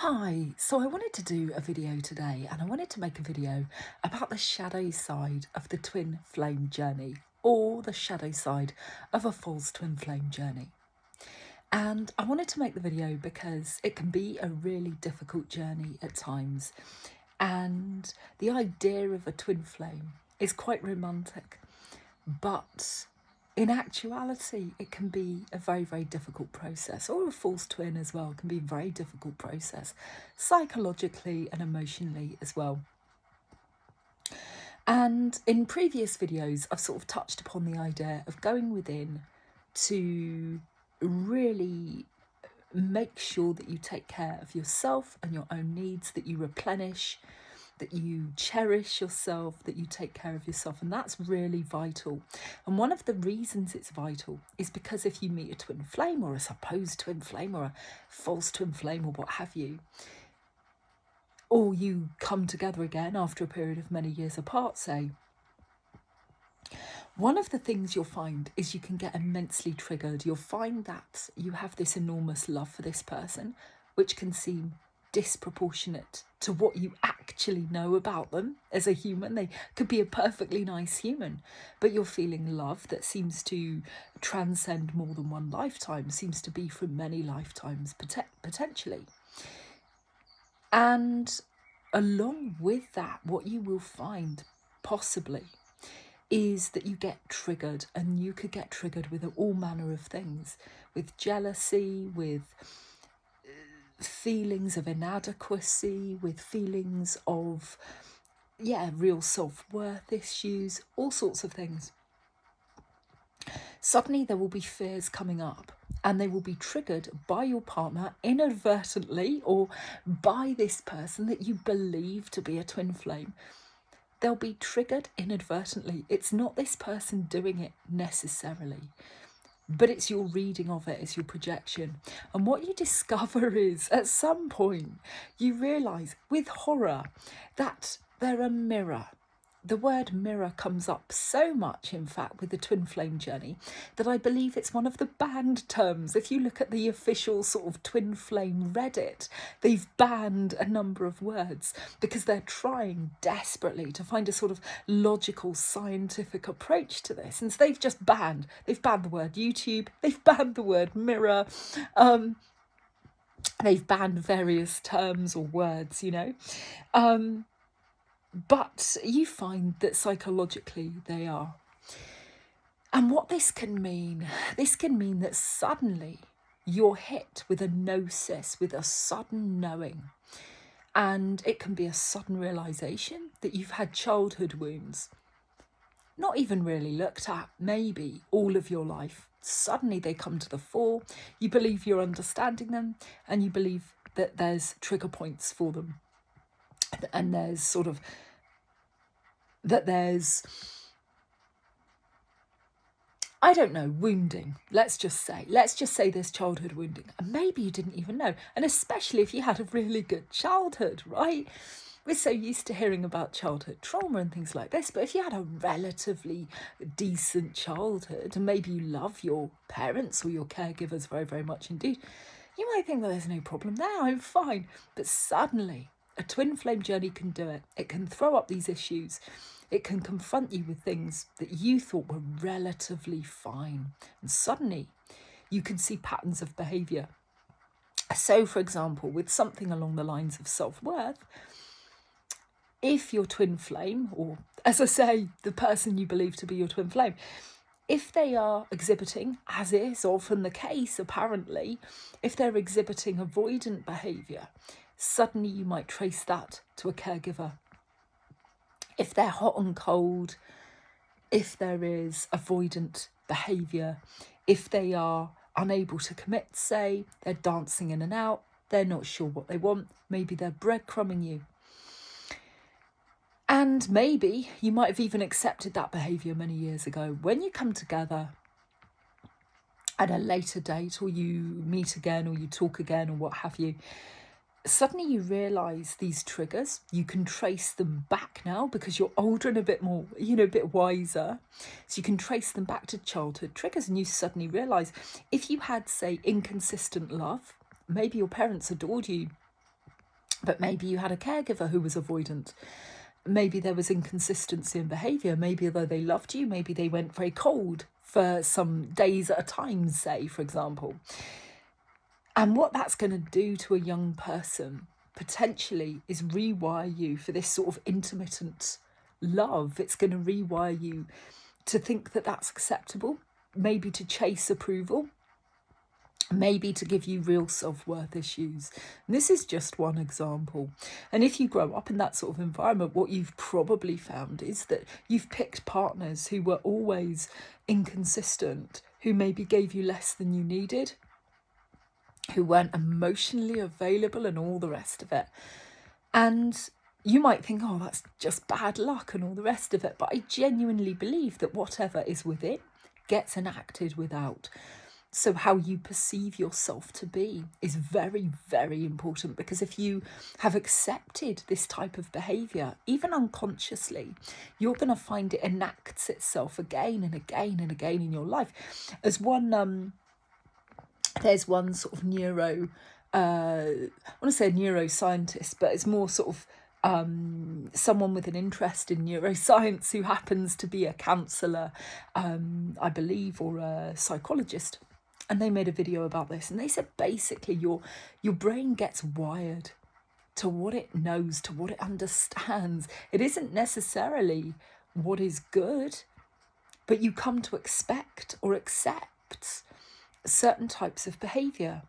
Hi, so I wanted to do a video today and I wanted to make a video about the shadow side of the twin flame journey or the shadow side of a false twin flame journey. And I wanted to make the video because it can be a really difficult journey at times. And the idea of a twin flame is quite romantic, but in actuality, it can be a very, very difficult process, or a false twin as well can be a very difficult process, psychologically and emotionally as well. And in previous videos, I've sort of touched upon the idea of going within to really make sure that you take care of yourself and your own needs, that you replenish, that you cherish yourself, that you take care of yourself. And that's really vital. And one of the reasons it's vital is because if you meet a twin flame or a supposed twin flame or a false twin flame or what have you, or you come together again after a period of many years apart, say, one of the things you'll find is you can get immensely triggered. You'll find that you have this enormous love for this person, which can seem disproportionate to what you actually know about them as a human. They could be a perfectly nice human, but you're feeling love that seems to transcend more than one lifetime, seems to be from many lifetimes potentially. And along with that, what you will find possibly is that you get triggered, and you could get triggered with all manner of things, with jealousy, with feelings of inadequacy, with feelings of, real self-worth issues, all sorts of things. Suddenly there will be fears coming up, and they will be triggered by your partner inadvertently, or by this person that you believe to be a twin flame. They'll be triggered inadvertently. It's not this person doing it necessarily, but it's your reading of it, it's your projection. And what you discover is, at some point, you realise with horror that they're a mirror. The word mirror comes up so much, in fact, with the twin flame journey, that I believe it's one of the banned terms. If you look at the official sort of twin flame Reddit, they've banned a number of words because they're trying desperately to find a sort of logical, scientific approach to this. And so they've banned the word YouTube, they've banned the word mirror, they've banned various terms or words, but you find that psychologically they are. And what this can mean that suddenly you're hit with a gnosis, with a sudden knowing. And it can be a sudden realisation that you've had childhood wounds, not even really looked at, maybe all of your life. Suddenly they come to the fore, you believe you're understanding them, and you believe that there's trigger points for them. And there's sort of I don't know, wounding. Let's just say there's childhood wounding. And maybe you didn't even know. And especially if you had a really good childhood, right? We're so used to hearing about childhood trauma and things like this. But if you had a relatively decent childhood, and maybe you love your parents or your caregivers very, very much indeed, you might think, well, there's no problem there, I'm fine. But suddenly, a twin flame journey can do it. It can throw up these issues. It can confront you with things that you thought were relatively fine. And suddenly, you can see patterns of behaviour. So, for example, with something along the lines of self-worth, if your twin flame, or as I say, the person you believe to be your twin flame, if they are exhibiting, as is often the case apparently, if they're exhibiting avoidant behaviour, suddenly you might trace that to a caregiver. If they're hot and cold, if there is avoidant behaviour, if they are unable to commit, say, they're dancing in and out, they're not sure what they want, maybe they're breadcrumbing you. And maybe you might have even accepted that behaviour many years ago. When you come together at a later date, or you meet again, or you talk again, or what have you, suddenly you realise these triggers, you can trace them back now because you're older and a bit more, a bit wiser. So you can trace them back to childhood triggers, and you suddenly realise if you had, say, inconsistent love, maybe your parents adored you, But maybe you had a caregiver who was avoidant. Maybe there was inconsistency in behaviour. Maybe although they loved you, maybe they went very cold for some days at a time, say, for example. And what that's going to do to a young person potentially is rewire you for this sort of intermittent love. It's going to rewire you to think that that's acceptable, maybe to chase approval, maybe to give you real self-worth issues. And this is just one example. And if you grow up in that sort of environment, what you've probably found is that you've picked partners who were always inconsistent, who maybe gave you less than you needed, who weren't emotionally available and all the rest of it. And you might think, oh, that's just bad luck and all the rest of it. But I genuinely believe that whatever is within gets enacted without. So how you perceive yourself to be is very, very important, because if you have accepted this type of behaviour, even unconsciously, you're going to find it enacts itself again and again and again in your life. As one, there's one sort of I want to say a neuroscientist, but it's more sort of someone with an interest in neuroscience who happens to be a counsellor, I believe, or a psychologist. And they made a video about this, and they said basically your brain gets wired to what it knows, to what it understands. It isn't necessarily what is good, but you come to expect or accept certain types of behaviour.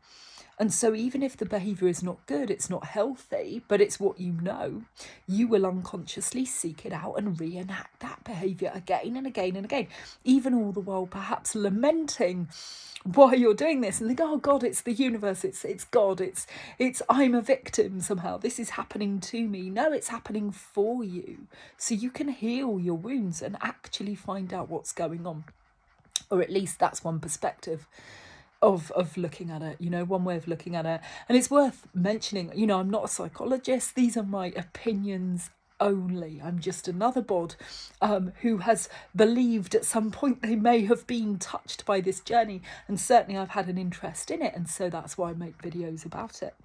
And so even if the behaviour is not good, it's not healthy, but it's what you know, you will unconsciously seek it out and reenact that behaviour again and again and again, even all the while perhaps lamenting why you're doing this and think, oh God, it's the universe, it's God, it's I'm a victim somehow, this is happening to me. No, it's happening for you, so you can heal your wounds and actually find out what's going on. Or at least that's one perspective of looking at it, one way of looking at it. And it's worth mentioning, I'm not a psychologist. These are my opinions only. I'm just another bod who has believed at some point they may have been touched by this journey. And certainly I've had an interest in it. And so that's why I make videos about it.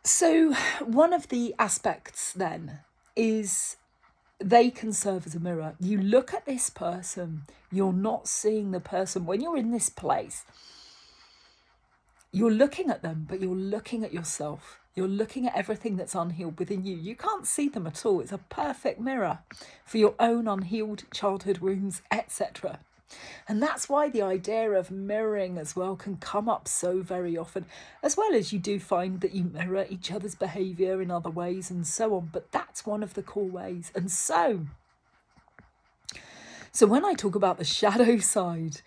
So one of the aspects then is they can serve as a mirror. You look at this person, you're not seeing the person. When you're in this place, you're looking at them, but you're looking at yourself. You're looking at everything that's unhealed within you. You can't see them at all. It's a perfect mirror for your own unhealed childhood wounds, etc. And that's why the idea of mirroring as well can come up so very often, as well as you do find that you mirror each other's behaviour in other ways and so on. But that's one of the core ways. And so when I talk about the shadow side,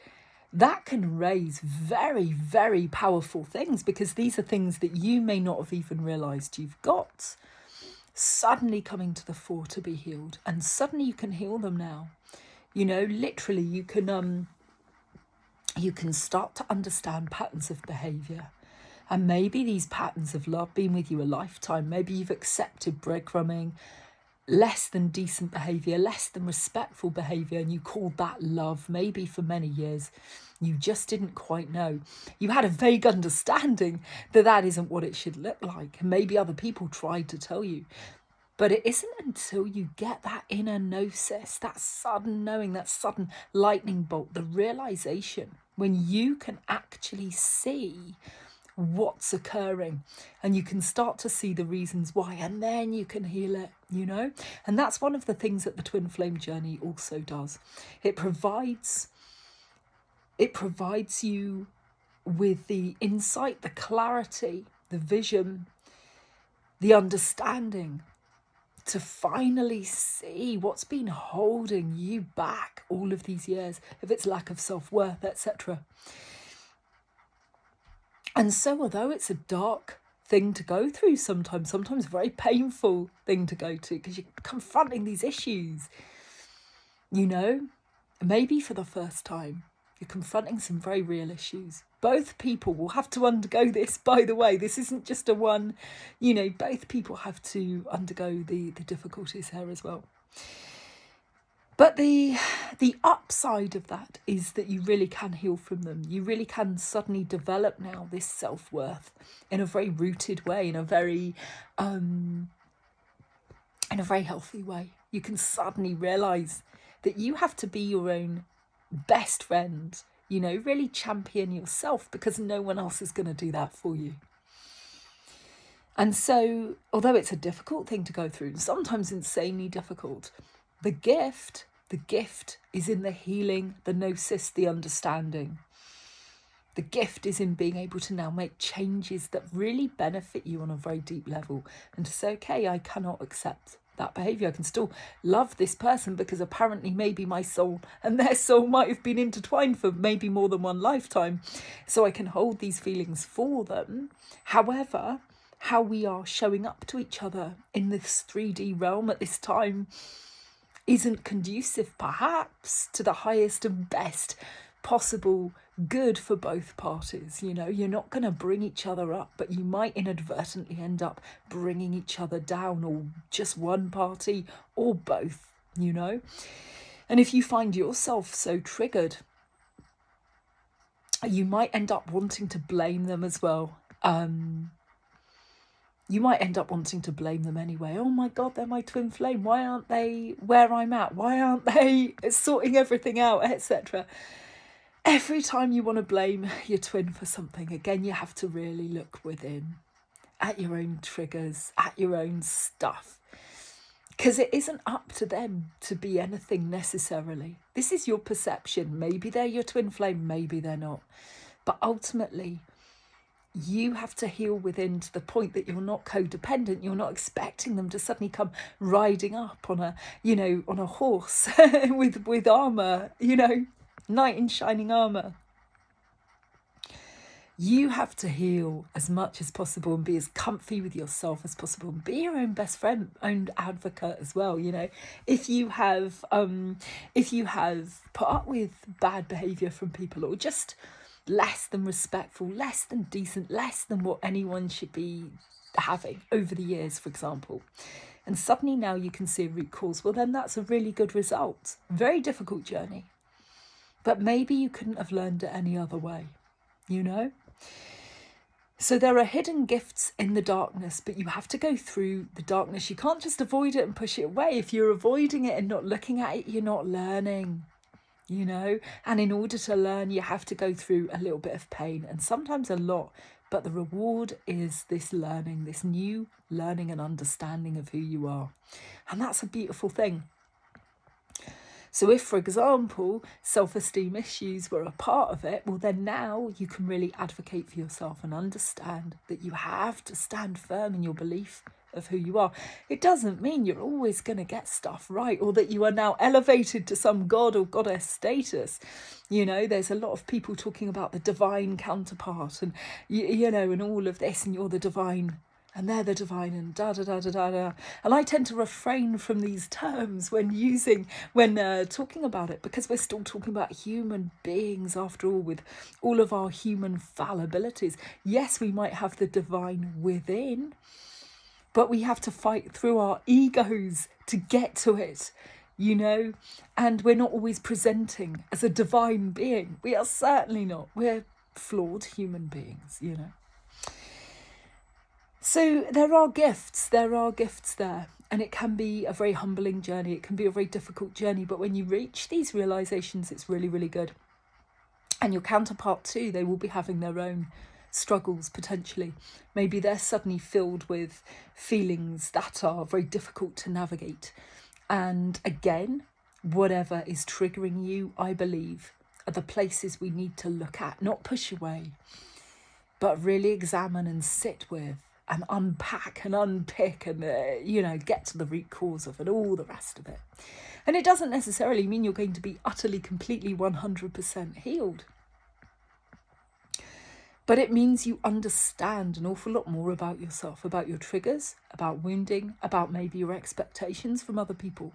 that can raise very, very powerful things, because these are things that you may not have even realised you've got suddenly coming to the fore to be healed. And suddenly you can heal them now. Literally you can start to understand patterns of behaviour. And maybe these patterns of love been with you a lifetime. Maybe you've accepted breadcrumbing, less than decent behaviour, less than respectful behaviour, and you called that love maybe for many years. You just didn't quite know. You had a vague understanding that that isn't what it should look like. And maybe other people tried to tell you. But it isn't until you get that inner gnosis, that sudden knowing, that sudden lightning bolt, the realisation, when you can actually see what's occurring and you can start to see the reasons why, and then you can heal it, And that's one of the things that the twin flame journey also does. It provides you with the insight, the clarity, the vision, the understanding, to finally see what's been holding you back all of these years, if it's lack of self-worth, etc. And so although it's a dark thing to go through sometimes a very painful thing to go to, because you're confronting these issues, maybe for the first time, you're confronting some very real issues. Both people will have to undergo this, by the way. This isn't just a one, both people have to undergo the difficulties here as well. But the upside of that is that you really can heal from them. You really can suddenly develop now this self-worth in a very rooted way, in a very healthy way. You can suddenly realise that you have to be your own best friend, really champion yourself, because no one else is going to do that for you. And so, although it's a difficult thing to go through, sometimes insanely difficult, the gift is in the healing, the gnosis, the understanding. The gift is in being able to now make changes that really benefit you on a very deep level, and to say, okay, I cannot accept that behaviour. I can still love this person because apparently maybe my soul and their soul might have been intertwined for maybe more than one lifetime. So I can hold these feelings for them. However, how we are showing up to each other in this 3D realm at this time isn't conducive perhaps to the highest and best possible good for both parties. You're not going to bring each other up, but you might inadvertently end up bringing each other down, or just one party or both. And if you find yourself so triggered, you might end up wanting to blame them as well. You might end up wanting to blame them anyway. Oh my God, they're my twin flame. Why aren't they where I'm at? Why aren't they sorting everything out, etc.? Every time you want to blame your twin for something, again, you have to really look within at your own triggers, at your own stuff. Because it isn't up to them to be anything necessarily. This is your perception. Maybe they're your twin flame, maybe they're not. But ultimately, you have to heal within to the point that you're not codependent. You're not expecting them to suddenly come riding up on a horse with armour, knight in shining armour. You have to heal as much as possible and be as comfy with yourself as possible, and be your own best friend, own advocate as well. If you have put up with bad behaviour from people, or just less than respectful, less than decent, less than what anyone should be having over the years, for example, and suddenly now you can see a root cause, well, then that's a really good result. Very difficult journey, but maybe you couldn't have learned it any other way, So there are hidden gifts in the darkness, but you have to go through the darkness. You can't just avoid it and push it away. If you're avoiding it and not looking at it, you're not learning. And in order to learn, you have to go through a little bit of pain, and sometimes a lot, but the reward is this learning, this new learning and understanding of who you are. And that's a beautiful thing. So if, for example, self-esteem issues were a part of it, well, then now you can really advocate for yourself and understand that you have to stand firm in your belief of who you are. It doesn't mean you're always going to get stuff right, or that you are now elevated to some god or goddess status. There's a lot of people talking about the divine counterpart and, and all of this, and you're the divine and they're the divine and da-da-da-da-da-da. And I tend to refrain from these terms when talking about it, because we're still talking about human beings after all, with all of our human fallibilities. Yes, we might have the divine within, but we have to fight through our egos to get to it, and we're not always presenting as a divine being. We are certainly not. We're flawed human beings, So there are gifts there, and it can be a very humbling journey. It can be a very difficult journey, but when you reach these realizations, it's really, really good. And your counterpart too, they will be having their own struggles potentially. Maybe they're suddenly filled with feelings that are very difficult to navigate. And again, whatever is triggering you, I believe, are the places we need to look at, not push away, but really examine and sit with and unpack and unpick and, get to the root cause of it, all the rest of it. And it doesn't necessarily mean you're going to be utterly, completely 100% healed. But it means you understand an awful lot more about yourself, about your triggers, about wounding, about maybe your expectations from other people,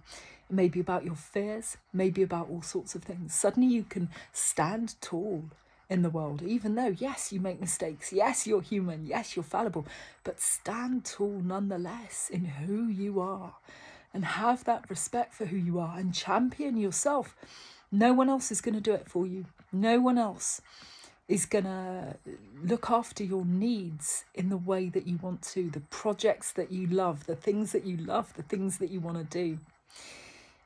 maybe about your fears, maybe about all sorts of things. Suddenly you can stand tall in the world, even though, yes, you make mistakes, yes, you're human, yes, you're fallible, but stand tall nonetheless in who you are. and have that respect for who you are and champion yourself. No one else is going to do it for you. No one else is going to look after your needs in the way that you want to, the projects that you love, the things that you love, the things that you want to do.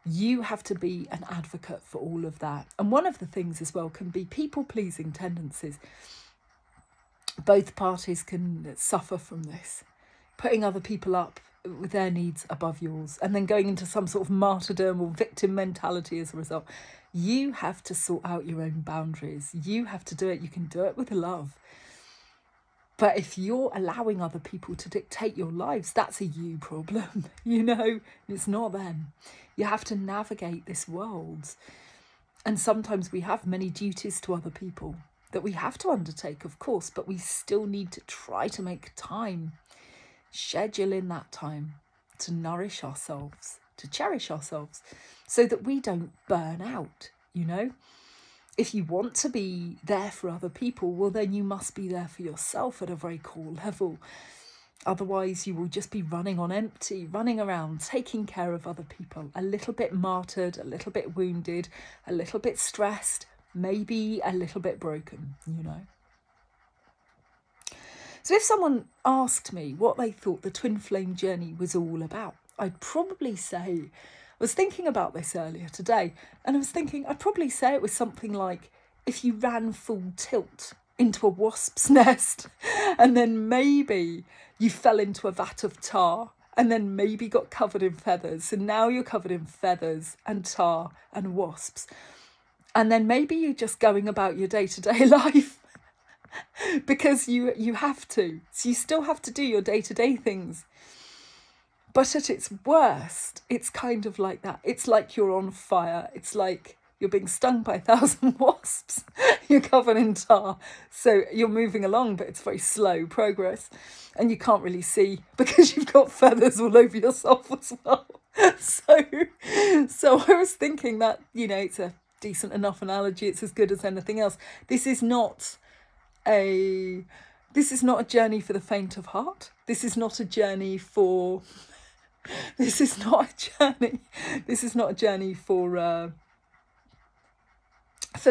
You have to be an advocate for all of that. And one of the things as well can be people-pleasing tendencies. Both parties can suffer from this, putting other people up with their needs above yours and then going into some sort of martyrdom or victim mentality as a result. You have to sort out your own boundaries. You have to do it. You can do it with love. But if you're allowing other people to dictate your lives, that's a you problem, you know, it's not them. You have to navigate this world. And sometimes we have many duties to other people that we have to undertake, of course, but we still need to try to make time, schedule in that time to nourish ourselves, to cherish ourselves, so that we don't burn out, you know. If you want to be there for other people, well, then you must be there for yourself at a very core level. Otherwise, you will just be running on empty, running around, taking care of other people, a little bit martyred, a little bit wounded, a little bit stressed, maybe a little bit broken, you know. So if someone asked me what they thought the twin flame journey was all about, I'd probably say, I was thinking about this earlier today, and I was thinking I'd probably say it was something like if you ran full tilt into a wasp's nest and then maybe you fell into a vat of tar and then maybe got covered in feathers, and now you're covered in feathers and tar and wasps, and then maybe you're just going about your day-to-day life because you have to. So you still have to do your day-to-day things. But at its worst, it's kind of like that. It's like you're on fire. It's like you're being stung by 1,000 wasps. You're covered in tar. So you're moving along, but it's very slow progress. And you can't really see because you've got feathers all over yourself as well. So I was thinking that, you know, it's a decent enough analogy. It's as good as anything else. This is not a journey for the faint of heart. This is not a journey for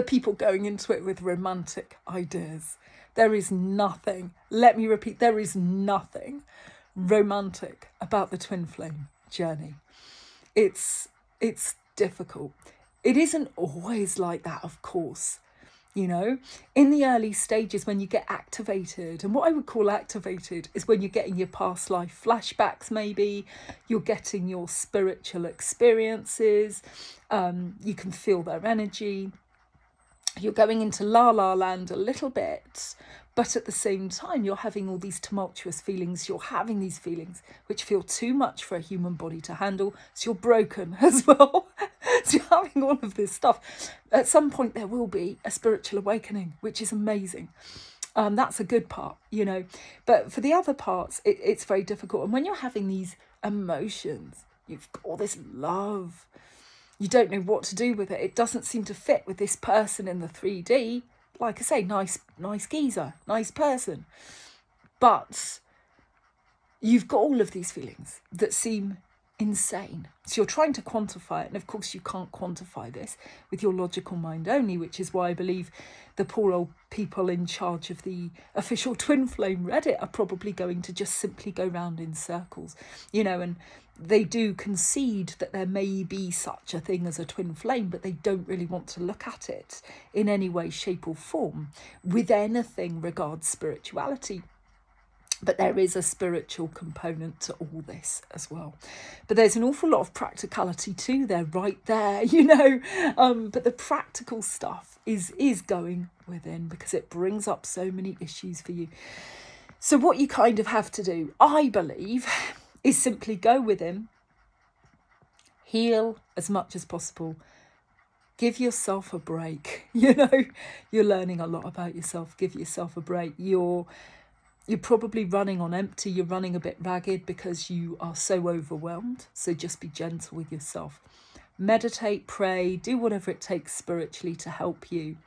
people going into it with romantic ideas. There is nothing, let me repeat, there is nothing romantic about the twin flame journey. It's difficult. It isn't always like that, of course. You know, in the early stages when you get activated, and what I would call activated is when you're getting your past life flashbacks, maybe you're getting your spiritual experiences, you can feel their energy, you're going into la la land a little bit, but at the same time you're having all these tumultuous feelings, you're having these feelings which feel too much for a human body to handle, so you're broken as well. So you're having all of this stuff. At some point there will be a spiritual awakening, which is amazing. That's a good part, you know. But for the other parts, it's very difficult. And when you're having these emotions, you've got all this love, you don't know what to do with it. It doesn't seem to fit with this person in the 3D. Like I say, nice geezer, nice person. But you've got all of these feelings that seem insane. So you're trying to quantify it. And of course you can't quantify this with your logical mind only, which is why I believe the poor old people in charge of the official Twin Flame Reddit are probably going to just simply go round in circles, you know, and they do concede that there may be such a thing as a twin flame, but they don't really want to look at it in any way, shape or form with anything regards spirituality. But there is a spiritual component to all this as well. But there's an awful lot of practicality too there, right there, you know. But the practical stuff is going within because it brings up so many issues for you. So what you kind of have to do, I believe, is simply go within, heal as much as possible, give yourself a break. You know, you're learning a lot about yourself. Give yourself a break. You're probably running on empty. You're running a bit ragged because you are so overwhelmed. So just be gentle with yourself. Meditate, pray, do whatever it takes spiritually to help you.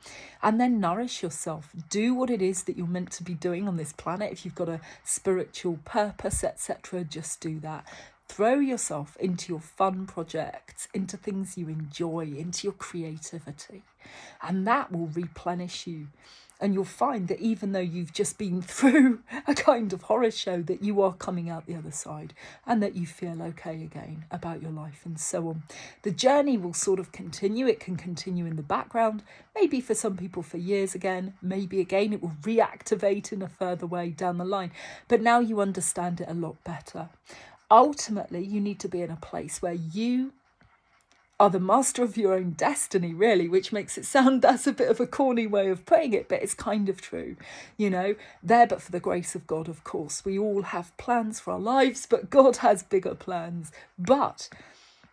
And then nourish yourself. Do what it is that you're meant to be doing on this planet. If you've got a spiritual purpose, etc., just do that. Throw yourself into your fun projects, into things you enjoy, into your creativity, and that will replenish you. And you'll find that even though you've just been through a kind of horror show, that you are coming out the other side and that you feel okay again about your life and so on. The journey will sort of continue. It can continue in the background, maybe for some people for years again, maybe again it will reactivate in a further way down the line. But now you understand it a lot better. Ultimately, you need to be in a place where you are the master of your own destiny, really, which makes it sound, that's a bit of a corny way of putting it, but it's kind of true, there but for the grace of God, of course. We all have plans for our lives, but God has bigger plans. But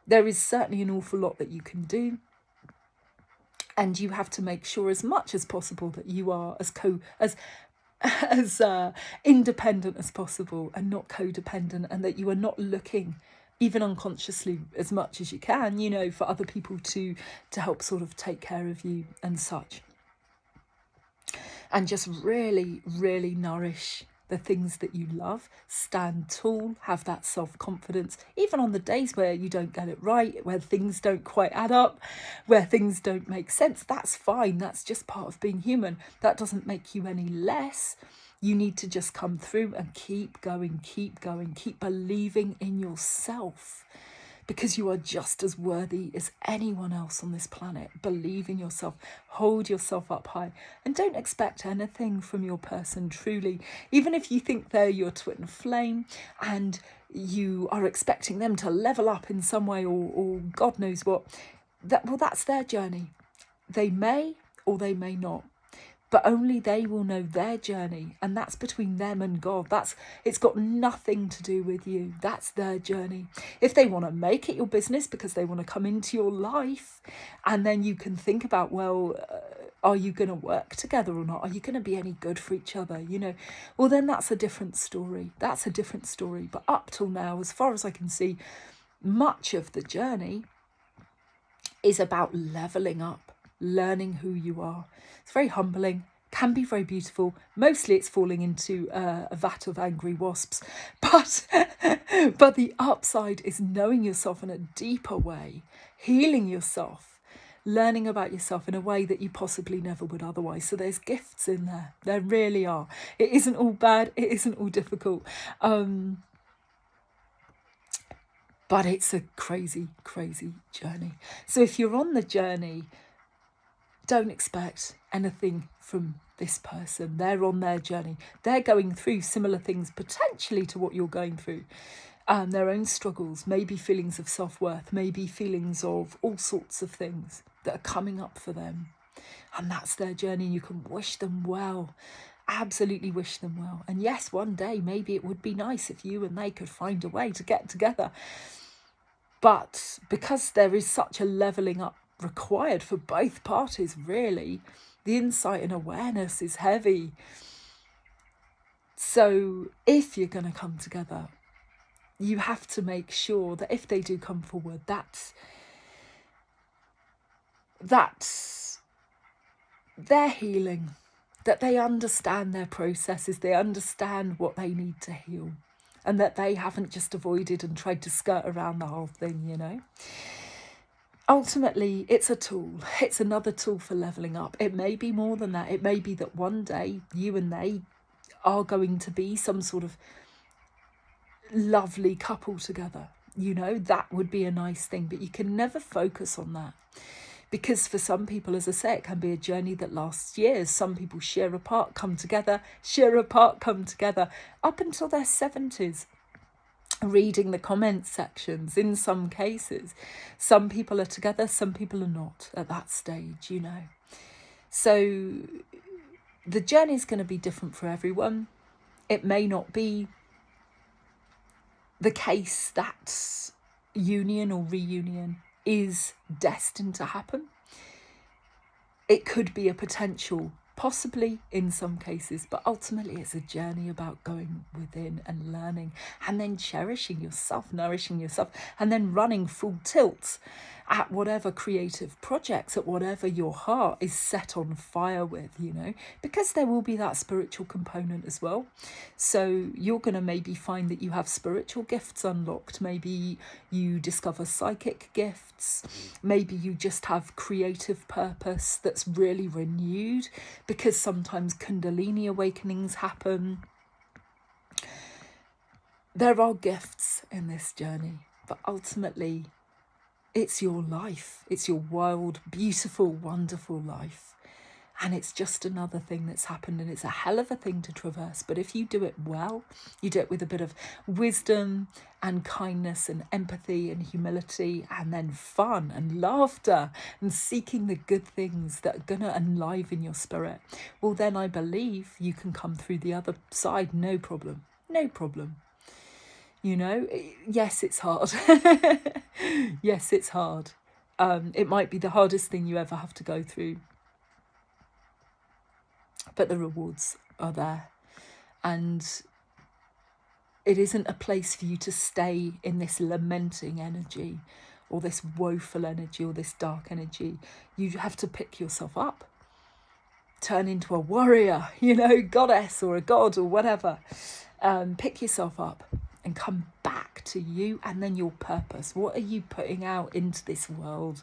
there is certainly an awful lot that you can do. And you have to make sure as much as possible that you are as independent as possible and not codependent, and that you are not looking even unconsciously as much as you can, for other people to help sort of take care of you and such. And just really, really nourish the things that you love. Stand tall, have that self-confidence, even on the days where you don't get it right, where things don't quite add up, where things don't make sense. That's fine. That's just part of being human. That doesn't make you any less. You need to just come through and keep going, keep believing in yourself, because you are just as worthy as anyone else on this planet. Believe in yourself, hold yourself up high, and don't expect anything from your person, truly. Even if you think they're your twin flame and you are expecting them to level up in some way or God knows what, that's their journey. They may or they may not. But only they will know their journey, and that's between them and God. It's got nothing to do with you. That's their journey. If they want to make it your business because they want to come into your life, and then you can think about, are you going to work together or not? Are you going to be any good for each other? Well, then that's a different story. But up till now, as far as I can see, much of the journey is about leveling up, learning who you are. It's very humbling, can be very beautiful. Mostly it's falling into a vat of angry wasps. But the upside is knowing yourself in a deeper way, healing yourself, learning about yourself in a way that you possibly never would otherwise. So there's gifts in there. There really are. It isn't all bad. It isn't all difficult. But it's a crazy, crazy journey. So if you're on the journey, don't expect anything from this person. They're on their journey. They're going through similar things potentially to what you're going through. Their own struggles, maybe feelings of self-worth, maybe feelings of all sorts of things that are coming up for them. And that's their journey. You can wish them well. Absolutely wish them well. And yes, one day maybe it would be nice if you and they could find a way to get together. But because there is such a levelling up required for both parties, really, the insight and awareness is heavy. So if you're going to come together, you have to make sure that if they do come forward, that's their healing, that they understand their processes, they understand what they need to heal, and that they haven't just avoided and tried to skirt around the whole thing, Ultimately, it's a tool. It's another tool for levelling up. It may be more than that. It may be that one day you and they are going to be some sort of lovely couple together. That would be a nice thing, but you can never focus on that. Because for some people, as I say, it can be a journey that lasts years. Some people shear apart, come together, up until their 70s. Reading the comment sections in some cases. Some people are together, some people are not at that stage, So the journey is going to be different for everyone. It may not be the case that union or reunion is destined to happen. It could be a potential, possibly in some cases, but ultimately it's a journey about going within and learning, and then cherishing yourself, nourishing yourself, and then running full tilt at whatever creative projects, at whatever your heart is set on fire with, because there will be that spiritual component as well. So you're going to maybe find that you have spiritual gifts unlocked. Maybe you discover psychic gifts. Maybe you just have creative purpose that's really renewed, because sometimes Kundalini awakenings happen. There are gifts in this journey, but ultimately it's your life. It's your wild, beautiful, wonderful life. And it's just another thing that's happened, and it's a hell of a thing to traverse. But if you do it well, you do it with a bit of wisdom and kindness and empathy and humility, and then fun and laughter and seeking the good things that are going to enliven your spirit, well, then I believe you can come through the other side, no problem. No problem. Yes, it's hard. Yes, it's hard. It might be the hardest thing you ever have to go through. But the rewards are there. And it isn't a place for you to stay in this lamenting energy or this woeful energy or this dark energy. You have to pick yourself up. Turn into a warrior, goddess or a god or whatever. Pick yourself up and come back to you and then your purpose. What are you putting out into this world?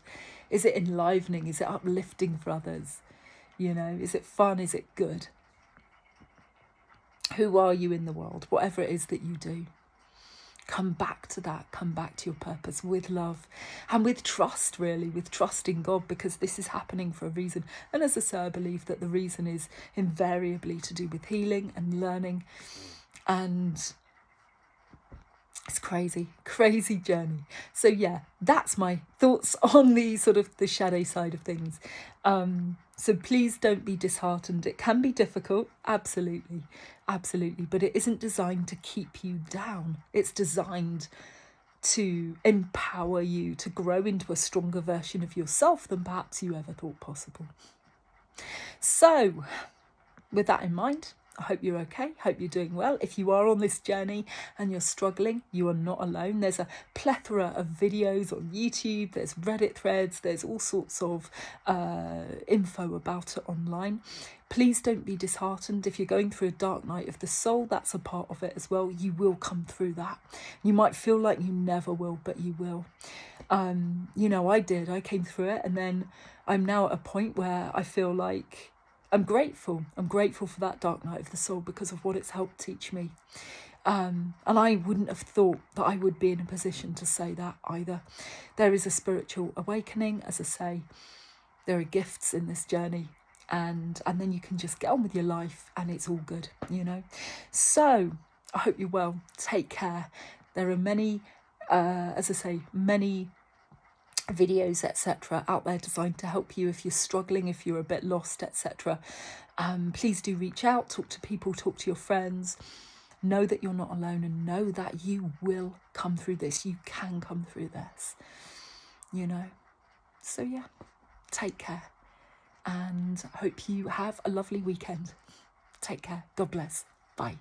Is it enlivening? Is it uplifting for others? Is it fun? Is it good? Who are you in the world? Whatever it is that you do. Come back to that. Come back to your purpose with love and with trust, really, with trust in God, because this is happening for a reason. And as I say, I believe that the reason is invariably to do with healing and learning. And it's crazy journey. So yeah, that's my thoughts on the sort of the shadow side of things. So please don't be disheartened. It can be difficult, absolutely, but it isn't designed to keep you down. It's designed to empower you to grow into a stronger version of yourself than perhaps you ever thought possible. So with that in mind, I hope you're okay. Hope you're doing well. If you are on this journey and you're struggling, you are not alone. There's a plethora of videos on YouTube. There's Reddit threads. There's all sorts of info about it online. Please don't be disheartened. If you're going through a dark night of the soul, that's a part of it as well. You will come through that. You might feel like you never will, but you will. I did. I came through it, and then I'm now at a point where I feel like I'm grateful. I'm grateful for that dark night of the soul because of what it's helped teach me. And I wouldn't have thought that I would be in a position to say that either. There is a spiritual awakening, as I say. There are gifts in this journey. And then you can just get on with your life and it's all good, So I hope you're well. Take care. There are many, many videos, etc. out there designed to help you if you're struggling, if you're a bit lost, etc. Please do reach out, talk to people, talk to your friends. Know that you're not alone, and know that you will come through this. You can come through this, So yeah, take care, and hope you have a lovely weekend. Take care. God bless. Bye.